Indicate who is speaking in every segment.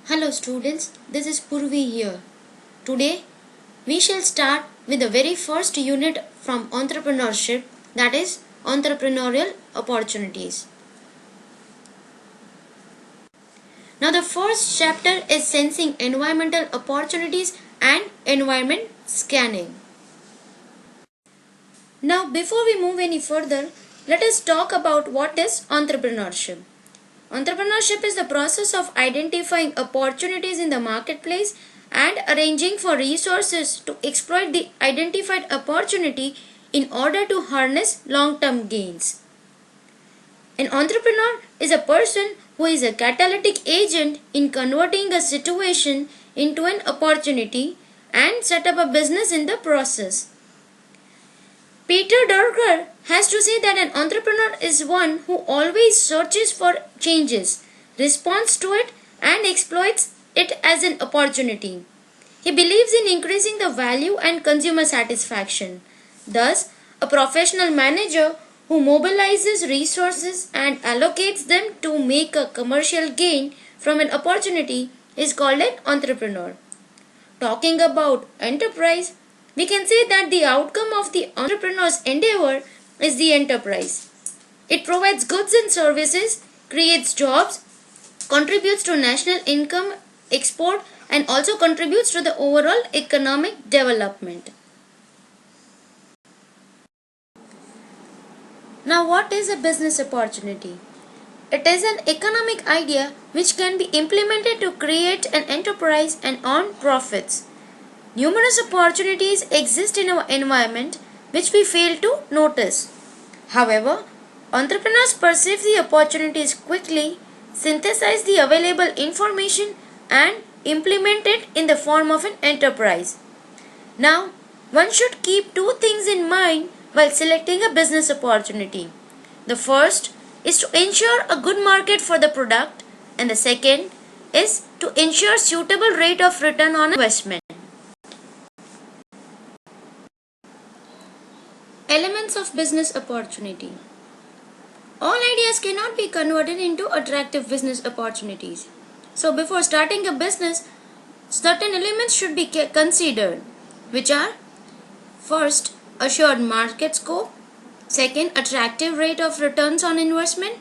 Speaker 1: Hello students, this is Purvi here. Today we shall start with the very first unit from Entrepreneurship, that is Entrepreneurial Opportunities. Now the first chapter is Sensing Environmental Opportunities and Environment Scanning. Now before we move any further, let us talk about what is entrepreneurship. Entrepreneurship is the process of identifying opportunities in the marketplace and arranging for resources to exploit the identified opportunity in order to harness long-term gains. An entrepreneur is a person who is a catalytic agent in converting a situation into an opportunity and set up a business in the process. Peter Drucker has to say that an entrepreneur is one who always searches for changes, responds to it, and exploits it as an opportunity. He believes in increasing the value and consumer satisfaction. Thus, a professional manager who mobilizes resources and allocates them to make a commercial gain from an opportunity is called an entrepreneur. Talking about enterprise, we can say that the outcome of the entrepreneur's endeavor is the enterprise. It provides goods and services, creates jobs, contributes to national income, export, and also contributes to the overall economic development. Now, what is a business opportunity? It is an economic idea which can be implemented to create an enterprise and earn profits. Numerous opportunities exist in our environment which we fail to notice. However, entrepreneurs perceive the opportunities quickly, synthesize the available information, and implement it in the form of an enterprise. Now, one should keep two things in mind while selecting a business opportunity. The first is to ensure a good market for the product, and the second is to ensure suitable rate of return on investment. Elements of business opportunity. All ideas cannot be converted into attractive business opportunities. So before starting a business, certain elements should be considered, which are: first, assured market scope; second, attractive rate of returns on investment;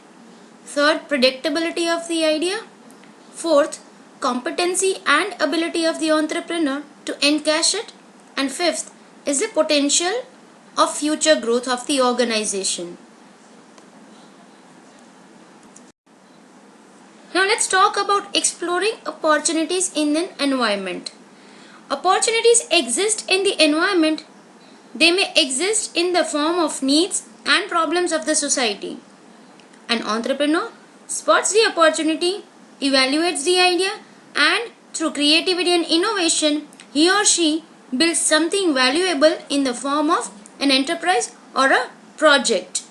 Speaker 1: third, predictability of the idea; fourth, competency and ability of the entrepreneur to encash it; and fifth is the potential of future growth of the organization. Now let's talk about exploring opportunities in an environment. Opportunities exist in the environment. They may exist in the form of needs and problems of the society. An entrepreneur spots the opportunity, evaluates the idea, and through creativity and innovation, he or she builds something valuable in the form of an enterprise or a project.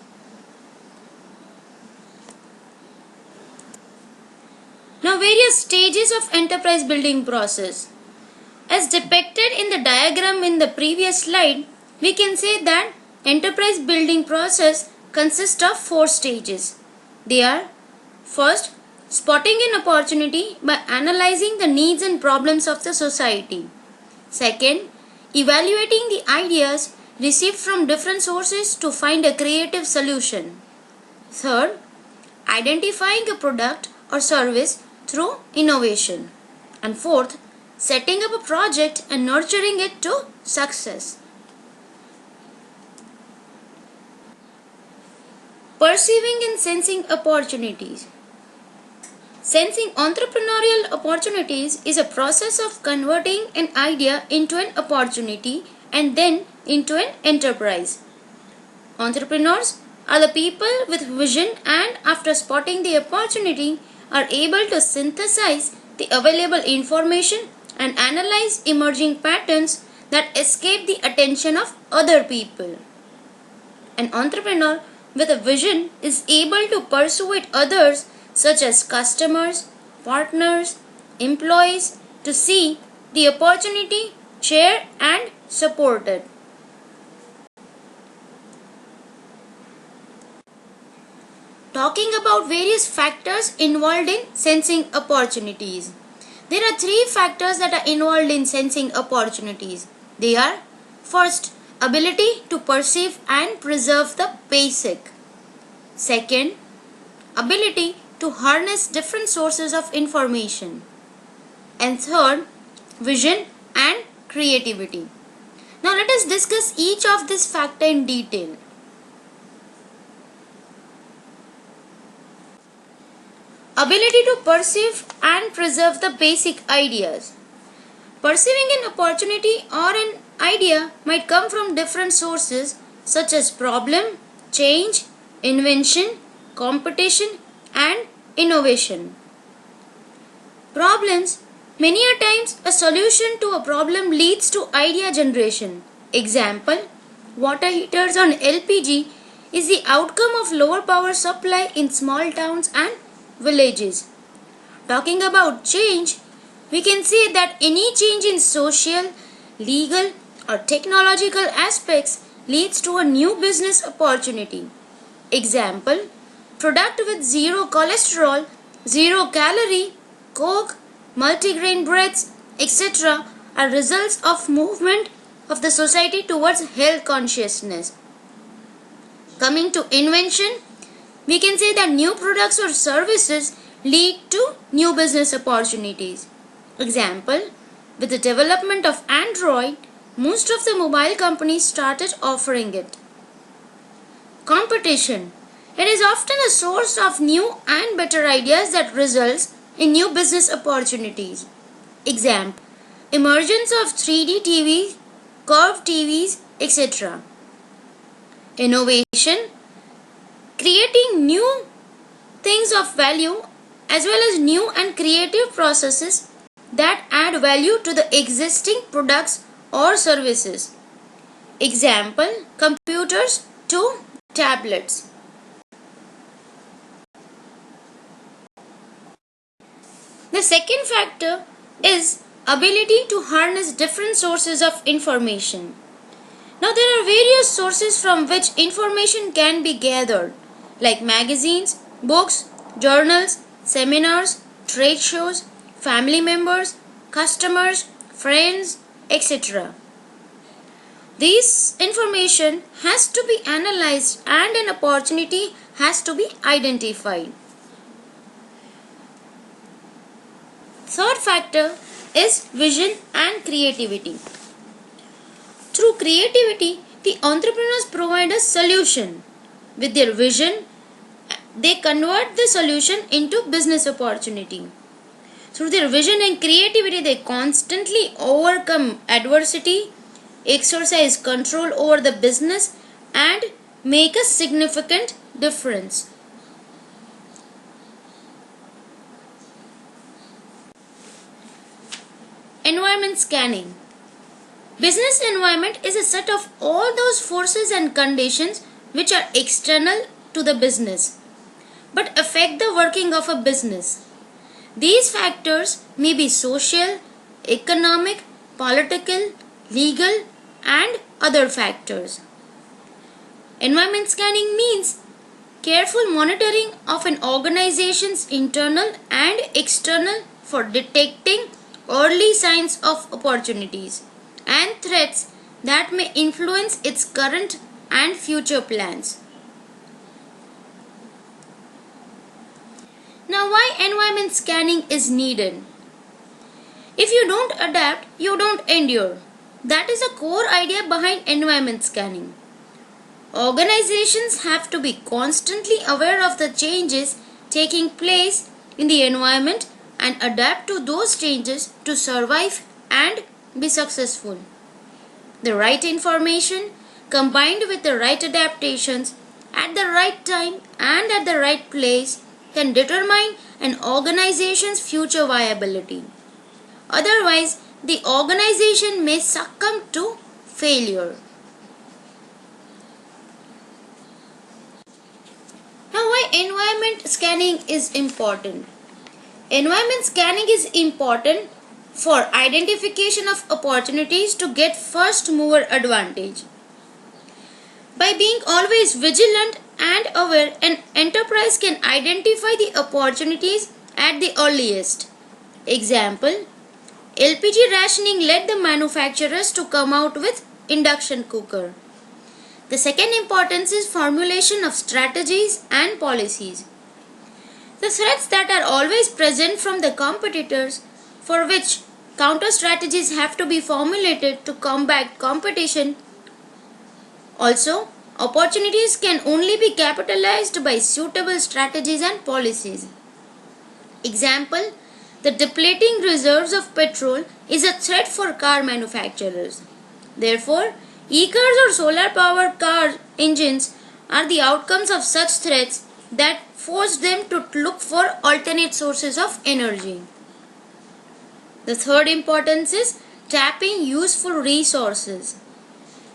Speaker 1: Now, various stages of enterprise building process. As depicted in the diagram in the previous slide, we can say that enterprise building process consists of 4 stages. They are: first, spotting an opportunity by analyzing the needs and problems of the society. Second, evaluating the ideas received from different sources to find a creative solution. Third, identifying a product or service through innovation. And fourth, setting up a project and nurturing it to success. Perceiving and sensing opportunities. Sensing entrepreneurial opportunities is a process of converting an idea into an opportunity and then into an enterprise. Entrepreneurs are the people with vision, and after spotting the opportunity are able to synthesize the available information and analyze emerging patterns that escape the attention of other people. An entrepreneur with a vision is able to persuade others such as customers, partners, employees to see the opportunity, share and support it. Talking about various factors involved in sensing opportunities. There are three factors that are involved in sensing opportunities. They are: first, ability to perceive and preserve the basic. Second, ability to harness different sources of information. And third, vision and creativity. Now let us discuss each of these factors in detail. Ability to perceive and preserve the basic ideas. Perceiving an opportunity or an idea might come from different sources such as problem, change, invention, competition, and innovation. Problems. Many a times a solution to a problem leads to idea generation. Example, water heaters on LPG is the outcome of lower power supply in small towns and villages. Talking about change, we can say that any change in social, legal, or technological aspects leads to a new business opportunity. Example, product with zero cholesterol, zero calorie, coke, multigrain breads, etc. are results of movement of the society towards health consciousness. Coming to invention, we can say that new products or services lead to new business opportunities. Example, with the development of Android, most of the mobile companies started offering it. Competition. It is often a source of new and better ideas that results in new business opportunities. Example, emergence of 3D TVs, curved TVs, etc. Innovation. Creating new things of value as well as new and creative processes that add value to the existing products or services. Example, computers to tablets. The second factor is ability to harness different sources of information. Now there are various sources from which information can be gathered, like magazines, books, journals, seminars, trade shows, family members, customers, friends, etc. This information has to be analyzed and an opportunity has to be identified. Third factor is vision and creativity. Through creativity, the entrepreneurs provide a solution. With their vision, they convert the solution into business opportunity. Through their vision and creativity, they constantly overcome adversity, exercise control over the business, and make a significant difference. Environment scanning. Business environment is a set of all those forces and conditions which are external to the business but affect the working of a business. These factors may be social, economic, political, legal, and other factors. Environment scanning means careful monitoring of an organization's internal and external for detecting early signs of opportunities and threats that may influence its current and future plans. Now, why environment scanning is needed? If you don't adapt, you don't endure. That is a core idea behind environment scanning. Organizations have to be constantly aware of the changes taking place in the environment and adapt to those changes to survive and be successful. The right information combined with the right adaptations at the right time and at the right place can determine an organization's future viability. Otherwise, the organization may succumb to failure. Now, why environment scanning is important? Environment scanning is important for identification of opportunities to get first mover advantage. By being always vigilant and aware, an enterprise can identify the opportunities at the earliest. Example, LPG rationing led the manufacturers to come out with induction cooker. The second importance is formulation of strategies and policies. The threats that are always present from the competitors, for which counter strategies have to be formulated to combat competition. Also, opportunities can only be capitalized by suitable strategies and policies. Example, the depleting reserves of petrol is a threat for car manufacturers. Therefore, e-cars or solar-powered car engines are the outcomes of such threats that force them to look for alternate sources of energy. The third importance is tapping useful resources.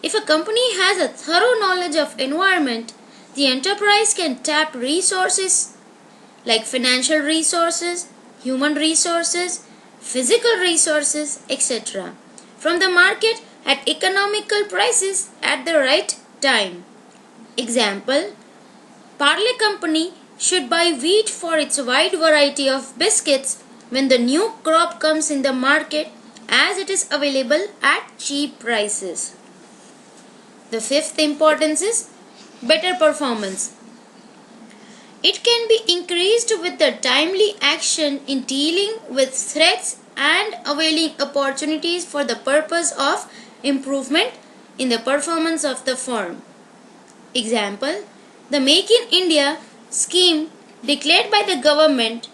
Speaker 1: If a company has a thorough knowledge of environment, the enterprise can tap resources like financial resources, human resources, physical resources, etc. from the market at economical prices at the right time. Example, Parle Company should buy wheat for its wide variety of biscuits when the new crop comes in the market, as it is available at cheap prices. The fifth importance is better performance. It can be increased with the timely action in dealing with threats and availing opportunities for the purpose of improvement in the performance of the firm. Example, the Make in India scheme declared by the government,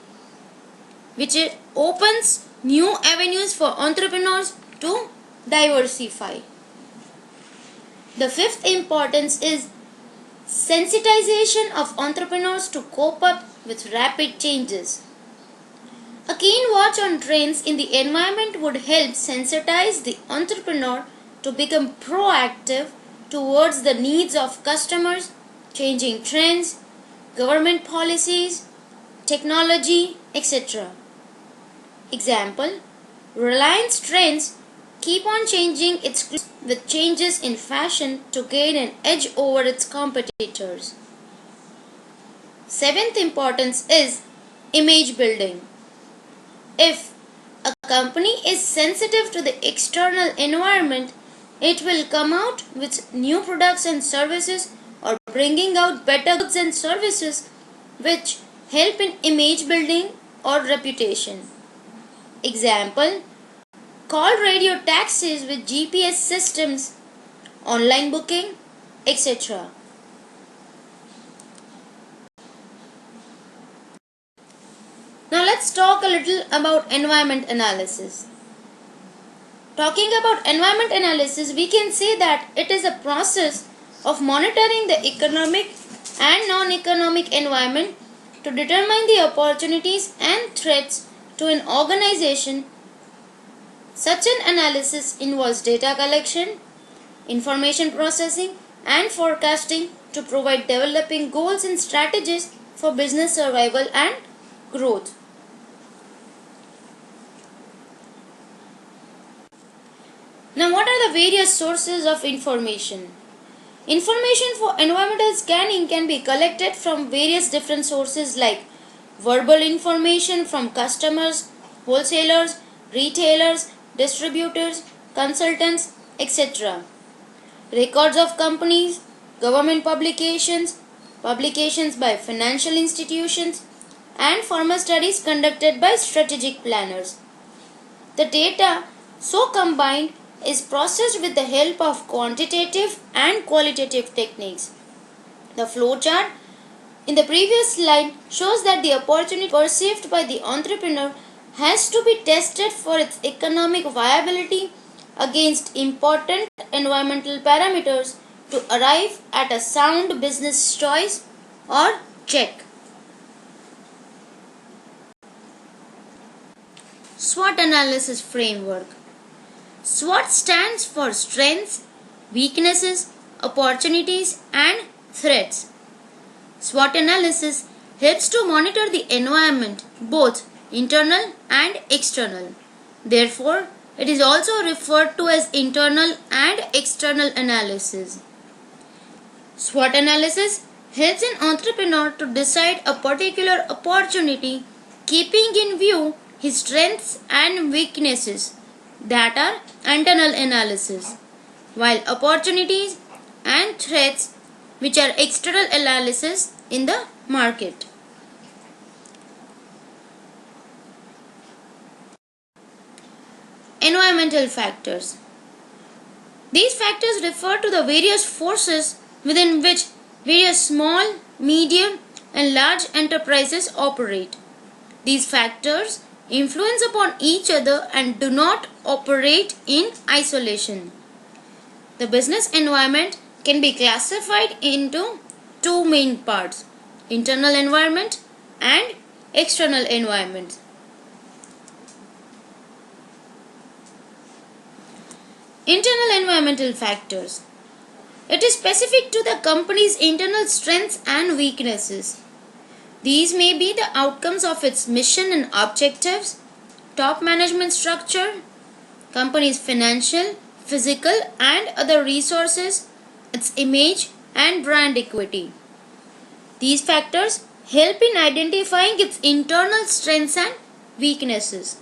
Speaker 1: which opens new avenues for entrepreneurs to diversify. The fifth importance is sensitization of entrepreneurs to cope up with rapid changes. A keen watch on trends in the environment would help sensitize the entrepreneur to become proactive towards the needs of customers, changing trends, government policies, technology, etc. Example, Reliance Trends keep on changing its clothes with changes in fashion to gain an edge over its competitors. Seventh importance is image building. If a company is sensitive to the external environment, it will come out with new products and services or bringing out better goods and services which help in image building or reputation. Example, call radio taxis with GPS systems, online booking, etc. Now let's talk a little about environment analysis. Talking about environment analysis, we can say that it is a process of monitoring the economic and non-economic environment to determine the opportunities and threats to an organization. Such an analysis involves data collection, information processing, and forecasting to provide developing goals and strategies for business survival and growth. Now, what are the various sources of information? Information for environmental scanning can be collected from various different sources like verbal information from customers, wholesalers, retailers, distributors, consultants, etc. Records of companies, government publications, publications by financial institutions, and farmer studies conducted by strategic planners. The data so combined is processed with the help of quantitative and qualitative techniques. The flowchart in the previous slide shows that the opportunity perceived by the entrepreneur has to be tested for its economic viability against important environmental parameters to arrive at a sound business choice or check. SWOT analysis framework. SWOT stands for strengths, weaknesses, opportunities, and threats. SWOT analysis helps to monitor the environment, both internal and external. Therefore, it is also referred to as internal and external analysis. SWOT analysis helps an entrepreneur to decide a particular opportunity, keeping in view his strengths and weaknesses, that are internal analysis, while opportunities and threats, which are external analysis in the market. Environmental factors. These factors refer to the various forces within which various small, medium, and large enterprises operate. These factors influence upon each other and do not operate in isolation. The business environment can be classified into two main parts: internal environment and external environment. Internal environmental factors. It is specific to the company's internal strengths and weaknesses. These may be the outcomes of its mission and objectives, top management structure, company's financial, physical and other resources, its image and brand equity. These factors help in identifying its internal strengths and weaknesses.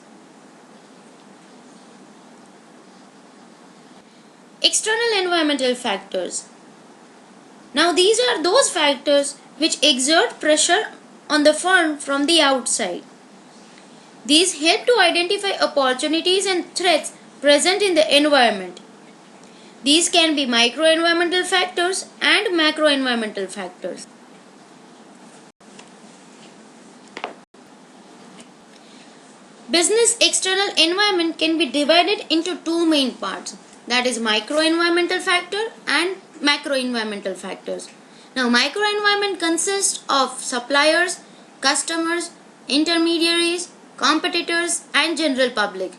Speaker 1: External environmental factors. Now these are those factors which exert pressure on the firm from the outside. These help to identify opportunities and threats present in the environment. These can be micro-environmental factors and macro-environmental factors. Business external environment can be divided into two main parts, that is micro-environmental factor and macro-environmental factors. Now micro-environment consists of suppliers, customers, intermediaries, competitors and general public,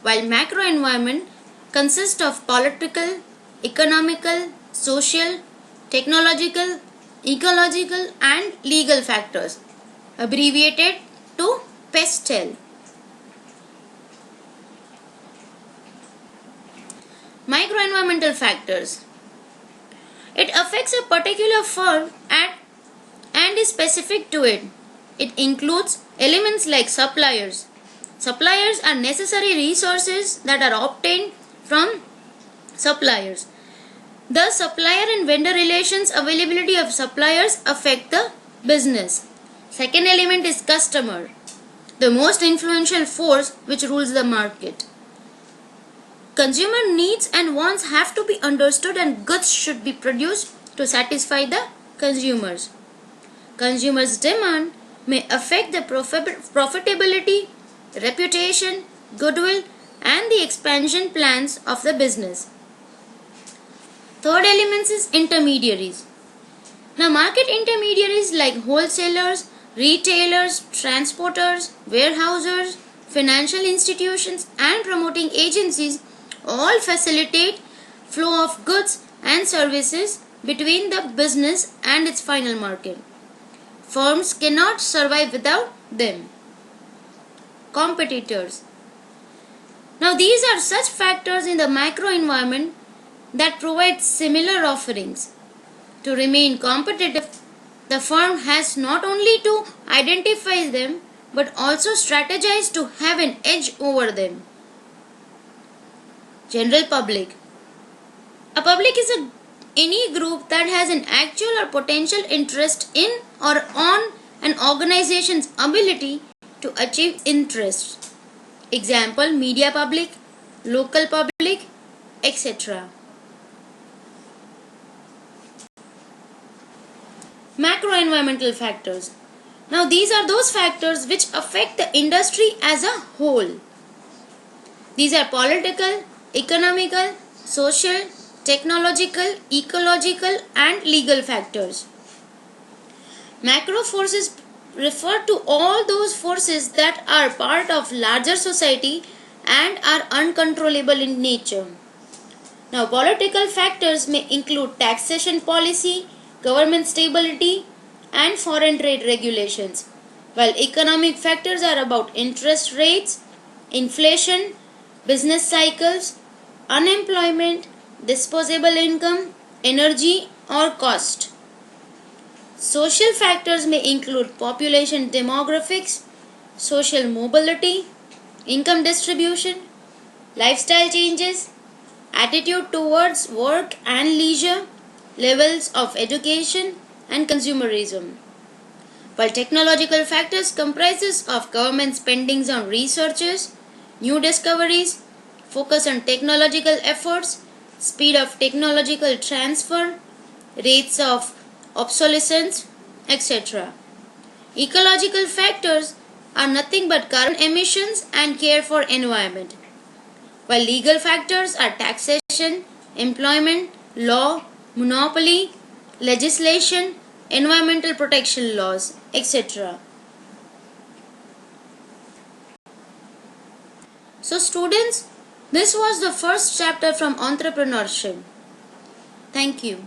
Speaker 1: while macro-environment consists of political, economical, social, technological, ecological and legal factors, abbreviated to PESTEL. Microenvironmental factors. It affects a particular firm and is specific to it. It includes elements like suppliers. Suppliers are necessary resources that are obtained from suppliers. The supplier and vendor relations, availability of suppliers affect the business. Second element is customer, the most influential force which rules the market. Consumer needs and wants have to be understood and goods should be produced to satisfy the consumers. Consumers' demand may affect the profitability, reputation, goodwill and the expansion plans of the business. Third element is intermediaries. Now market intermediaries like wholesalers, retailers, transporters, warehousers, financial institutions and promoting agencies all facilitate flow of goods and services between the business and its final market. Firms cannot survive without them. Competitors. Now these are such factors in the macro environment that provide similar offerings. To remain competitive, the firm has not only to identify them but also strategize to have an edge over them. General public. A public is any group that has an actual or potential interest in or on an organization's ability to achieve interests. Example, media public, local public, etc. Macro-environmental factors. Now these are those factors which affect the industry as a whole. These are political, economical, social, technological, ecological and legal factors. Macro forces refer to all those forces that are part of larger society and are uncontrollable in nature. Now political factors may include taxation policy, government stability and foreign trade regulations, while economic factors are about interest rates, inflation, business cycles, unemployment, disposable income, energy or cost. Social factors may include population demographics, social mobility, income distribution, lifestyle changes, attitude towards work and leisure, levels of education, and consumerism. While technological factors comprises of government spendings on researches, new discoveries, focus on technological efforts, speed of technological transfer, rates of obsolescence, etc. Ecological factors are nothing but carbon emissions and care for environment, while legal factors are taxation, employment, law, monopoly, legislation, environmental protection laws, etc. So students, this was the first chapter from entrepreneurship. Thank you.